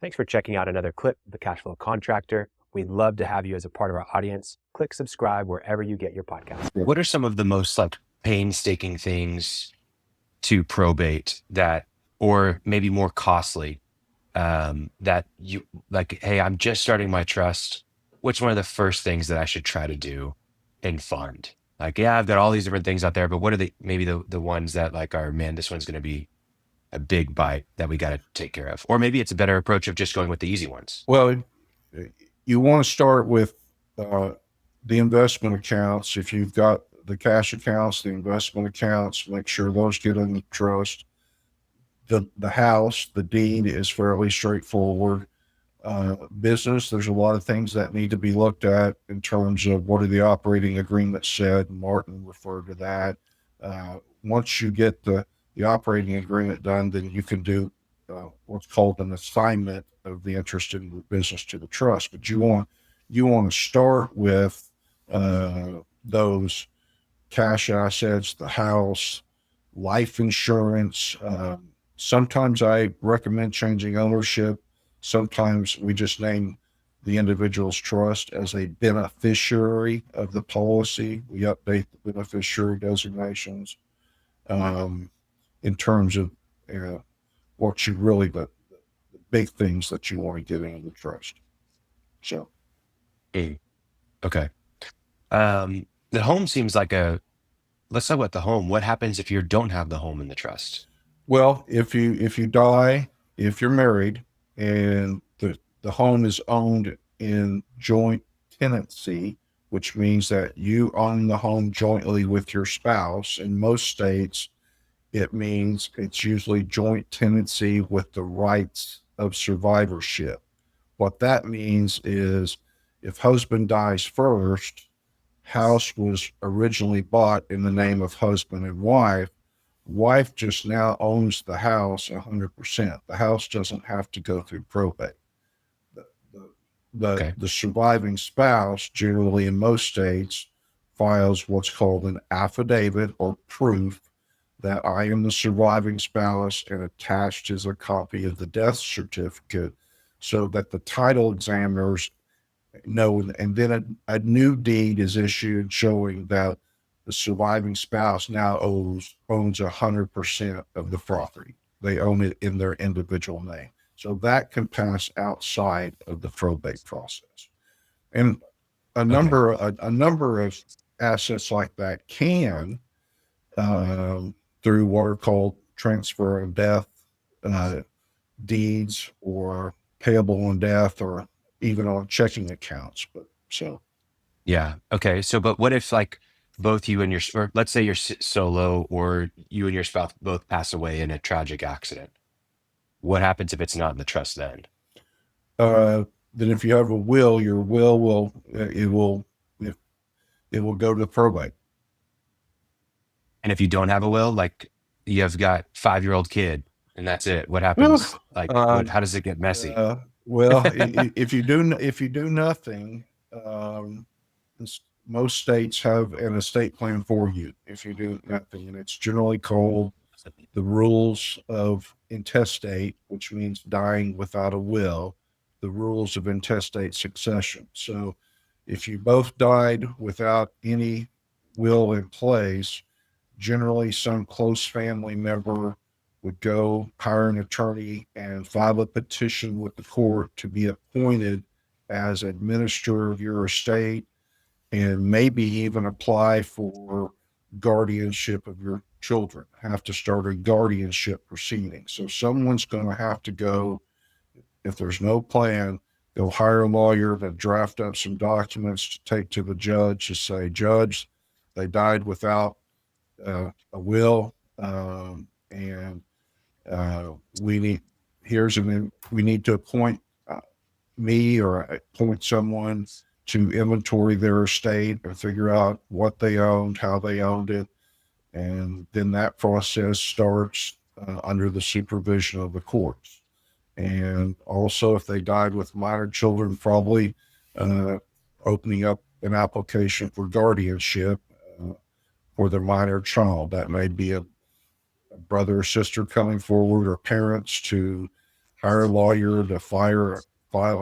Thanks for checking out another clip of the Cashflow Contractor. We'd love to have you as a part of our audience. Click subscribe wherever you get your podcast. What are some of the most like painstaking things to probate that, or maybe more costly, that you like, hey, I'm just starting my trust. What's one of the first things that I should try to do and fund? Like, yeah, I've got all these different things out there, but what are maybe the ones that like are, man, this one's going to be a big bite that we got to take care of? Or maybe it's a better approach of just going with the easy ones. Well, you want to start with the investment accounts. If you've got the cash accounts, the investment accounts, make sure those get in the trust. The house, the deed is fairly straightforward. Business, there's a lot of things that need to be looked at in terms of what are the operating agreements said. Martin referred to that. Once you get the operating agreement done, then you can do what's called an assignment of the interest in the business to the trust. But you want to start with those cash assets, the house, life insurance. Sometimes I recommend changing ownership. Sometimes we just name the individual's trust as a beneficiary of the policy. We update the beneficiary designations in terms of what you really, the big things that you want to get into the trust. So. Okay. The home seems like let's talk about the home. What happens if you don't have the home in the trust? Well, if you die, if you're married and the home is owned in joint tenancy, which means that you own the home jointly with your spouse. In most states, it means it's usually joint tenancy with the rights of survivorship. What that means is if husband dies first, house was originally bought in the name of husband and wife. Wife just now owns the house 100%. The house doesn't have to go through probate. Okay. The surviving spouse, generally in most states, files what's called an affidavit or proof that I am the surviving spouse, and attached is a copy of the death certificate so that the title examiners know, and then a new deed is issued showing that the surviving spouse now owns 100% of the property. They own it in their individual name. So that can pass outside of the probate process. And a number of assets like that can, through what are called transfer of death deeds, or payable on death, or even on checking accounts. But so. Yeah. Okay. So, but what if like both you and or let's say you're solo, or you and your spouse both pass away in a tragic accident? What happens if it's not in the trust then? Then if you have a will, your will will go to the probate. And if you don't have a will, like you have got 5-year-old kid and that's it, what happens? Like, how does it get messy? Well, if you do nothing, most states have an estate plan for you if you do nothing, and it's generally called the rules of intestate, which means dying without a will, the rules of intestate succession. So if you both died without any will in place, generally some close family member would go hire an attorney and file a petition with the court to be appointed as administrator of your estate, and maybe even apply for guardianship of your children, have to start a guardianship proceeding. So someone's going to have to go, if there's no plan, they'll hire a lawyer to draft up some documents to take to the judge to say, Judge, they died without a will, and we need to appoint me, or appoint someone to inventory their estate or figure out what they owned, how they owned it. And then that process starts under the supervision of the courts. And also, if they died with minor children, probably opening up an application for guardianship for their minor child. That may be a brother or sister coming forward, or parents to hire a lawyer to file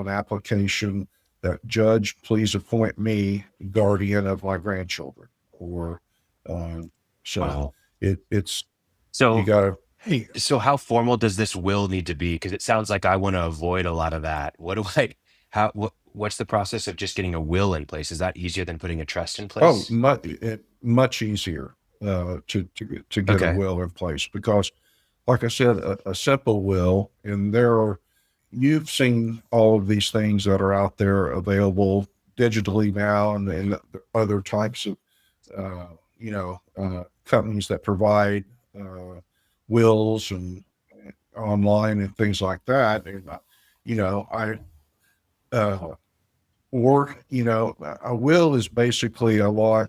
an application that, judge, please appoint me guardian of my grandchildren. Or so Wow. it's So you gotta. Hey, So how formal does this will need to be? Because it sounds like I want to avoid a lot of that. What's the process of just getting a will in place? Is that easier than putting a trust in Oh, place? much easier to get a Okay. will in place, because, like I said, a simple will, and you've seen all of these things that are out there available digitally now, and other types of companies that provide wills and online and things like that. And I or a will is basically a lot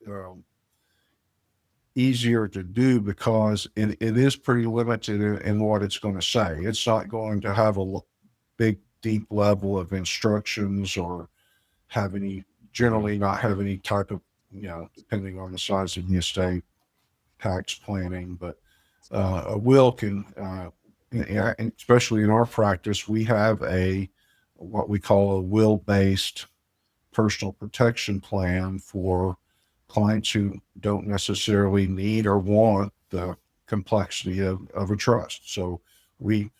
um, easier to do, because it is pretty limited in what it's going to say. It's not going to have a big, deep level of instructions, or generally not have any type of, depending on the size of the estate, tax planning. But a will can, and especially in our practice, we have what we call a will-based personal protection plan for clients who don't necessarily need or want the complexity of a trust. So we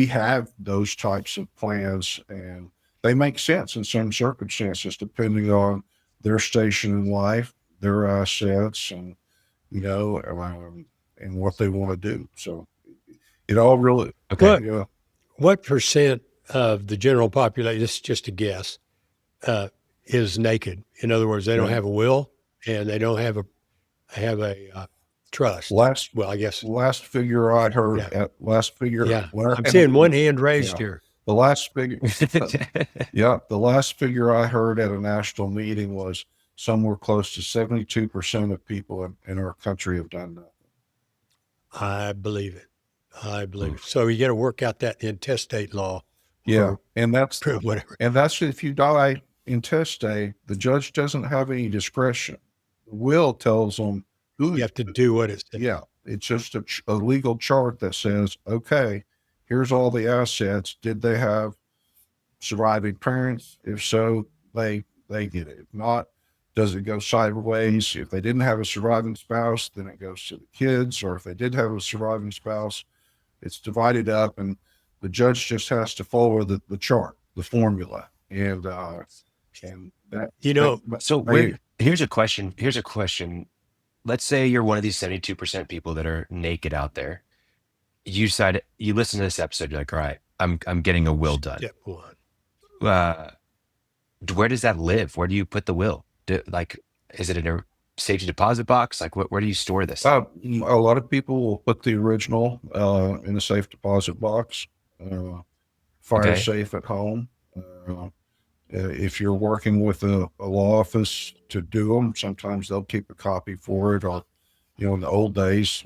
have those types of plans, and they make sense in some circumstances, depending on their station in life, their assets, and and what they want to do. So it all really, Okay. what percent of the general population, this is just a guess, is naked? In other words, they don't have a will and they don't have a trust. Well, I guess. Last figure I heard, Yeah. last figure. Yeah. I'm seeing one hand raised Yeah. here. The last figure, the last figure I heard at a national meeting was somewhere close to 72% of people in our country have done that. I believe it. So you got to work out that intestate law. Yeah, and that's whatever. if you die intestate, the judge doesn't have any discretion. The will tells them who You have to do what it says. Yeah, it's just a legal chart that says, okay, here's all the assets. Did they have surviving parents? If so, they get it. If not, does it go sideways? If they didn't have a surviving spouse, then it goes to the kids. Or if they did have a surviving spouse, it's divided up, and the judge just has to follow the chart, the formula. And that, So here's a question. Let's say you're one of these 72% people that are naked out there. You listen to this episode, you're like, all right, I'm getting a will done. Step one. Where does that live? Where do you put the will? Is it in a safety deposit box? Like, where do you store this? a lot of people will put the original in a safe deposit box, fire safe at home. If you're working with a law office to do them, sometimes they'll keep a copy for it. Or, in the old days,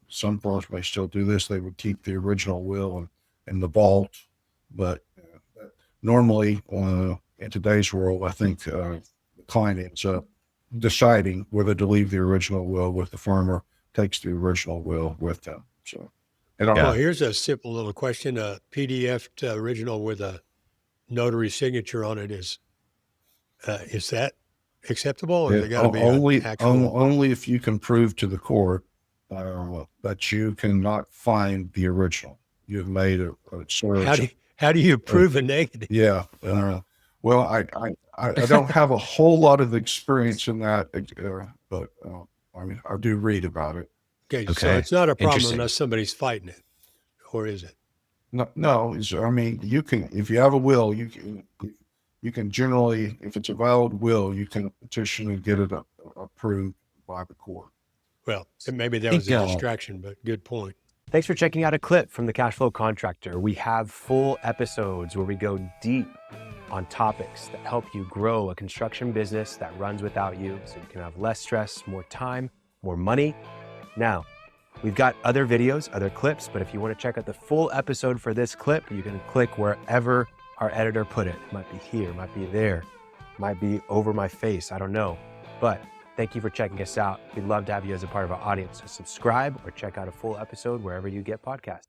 some firms may still do this. They would keep the original will in the vault. But normally, in today's world, I think the client ends up deciding whether to leave the original will with the firm or takes the original will with them. So, Well, here's a simple little question. A PDF original with a notary signature on it is that acceptable, or is it got to be only if you can prove to the court that you cannot find the original. You've made a search. How do you prove a negative? Yeah. Well, I don't have a whole lot of experience in that, but I do read about it. Okay, so it's not a problem unless somebody's fighting it, or is it? No. You can, if you have a will, you can generally, if it's a valid will, you can petition and get it approved by the court. Well, maybe that was a distraction, but good point. Thanks for checking out a clip from the Cashflow Contractor. We have full episodes where we go deep on topics that help you grow a construction business that runs without you, so you can have less stress, more time, more money. Now, we've got other videos, other clips, but if you want to check out the full episode for this clip, you can click wherever our editor put it. It might be here, might be there, might be over my face, I don't know. But thank you for checking us out. We'd love to have you as a part of our audience. So subscribe or check out a full episode wherever you get podcasts.